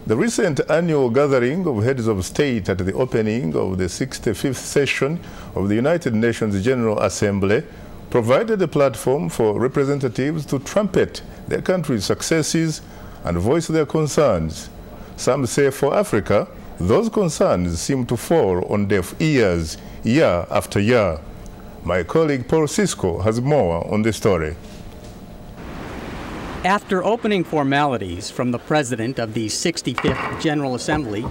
The recent annual gathering of heads of state at the opening of the 65th session of the United Nations General Assembly provided a platform for representatives to trumpet their country's successes and voice their concerns. Some say for Africa, those concerns seem to fall on deaf ears year after year. My colleague Paul Sisco has more on the story. After opening formalities from the president of the 65th General Assembly,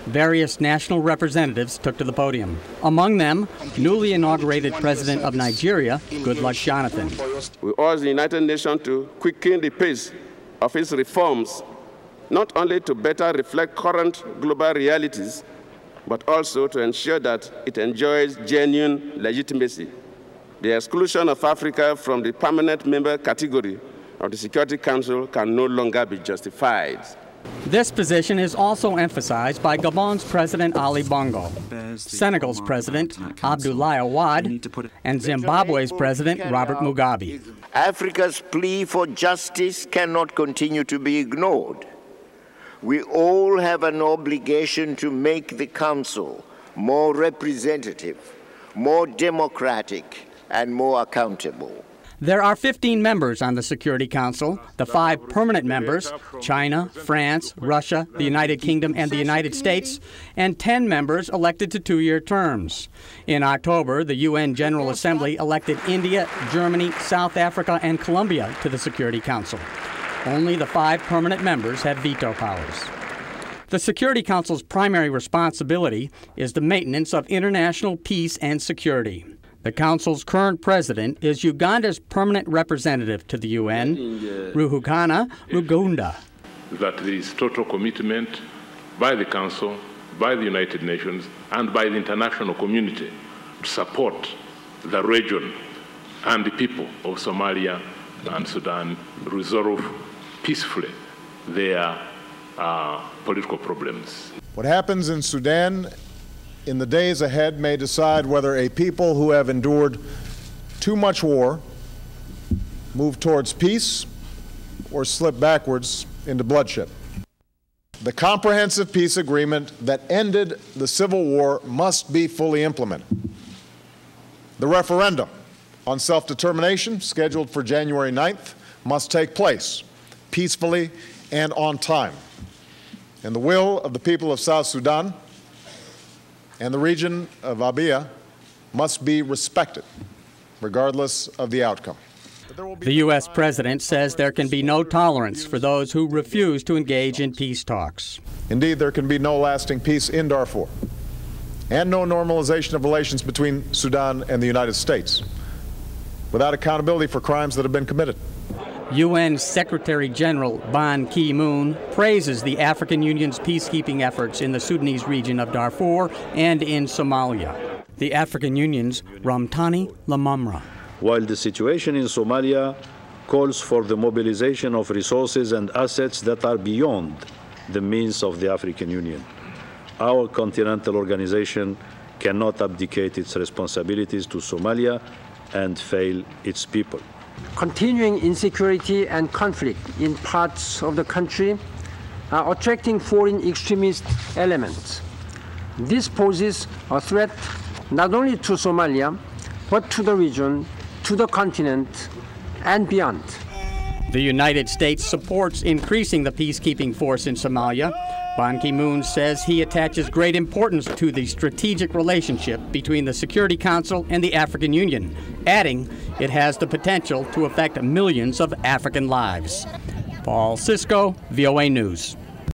various national representatives took to the podium. Among them, newly inaugurated President of Nigeria, Goodluck Jonathan. We urge the United Nations to quicken the pace of its reforms, not only to better reflect current global realities, but also to ensure that it enjoys genuine legitimacy. The exclusion of Africa from the permanent member category of the Security Council can no longer be justified. This position is also emphasized by Gabon's President Ali Bongo, Senegal's President Abdoulaye Wade, and Zimbabwe's President Robert Mugabe. Africa's plea for justice cannot continue to be ignored. We all have an obligation to make the Council more representative, more democratic, and more accountable. There are 15 members on the Security Council. The 5 permanent members, China, France, Russia, the United Kingdom, and the United States, and 10 members elected to 2-year terms. In October, the UN General Assembly elected India, Germany, South Africa, and Colombia to the Security Council. Only the 5 permanent members have veto powers. The Security Council's primary responsibility is the maintenance of international peace and security. The Council's current president is Uganda's permanent representative to the UN, Ruhakana Rugunda. That there is total commitment by the Council, by the United Nations, and by the international community to support the region and the people of Somalia and Sudan resolve peacefully their political problems. What happens in Sudan in the days ahead may decide whether a people who have endured too much war move towards peace or slip backwards into bloodshed. The comprehensive peace agreement that ended the civil war must be fully implemented. The referendum on self-determination, scheduled for January 9th, must take place peacefully and on time. And the will of the people of South Sudan and the region of Abia must be respected, regardless of the outcome. The U.S. president says there can be no tolerance for those who refuse to engage in peace talks. Indeed, there can be no lasting peace in Darfur, and no normalization of relations between Sudan and the United States, without accountability for crimes that have been committed. UN Secretary General Ban Ki-moon praises the African Union's peacekeeping efforts in the Sudanese region of Darfur and in Somalia. The African Union's Ramtani Lamamra. While the situation in Somalia calls for the mobilization of resources and assets that are beyond the means of the African Union, our continental organization cannot abdicate its responsibilities to Somalia and fail its people. Continuing insecurity and conflict in parts of the country are attracting foreign extremist elements. This poses a threat not only to Somalia, but to the region, to the continent, and beyond. The United States supports increasing the peacekeeping force in Somalia. Ban Ki-moon says he attaches great importance to the strategic relationship between the Security Council and the African Union, adding it has the potential to affect millions of African lives. Paul Sisco, VOA News.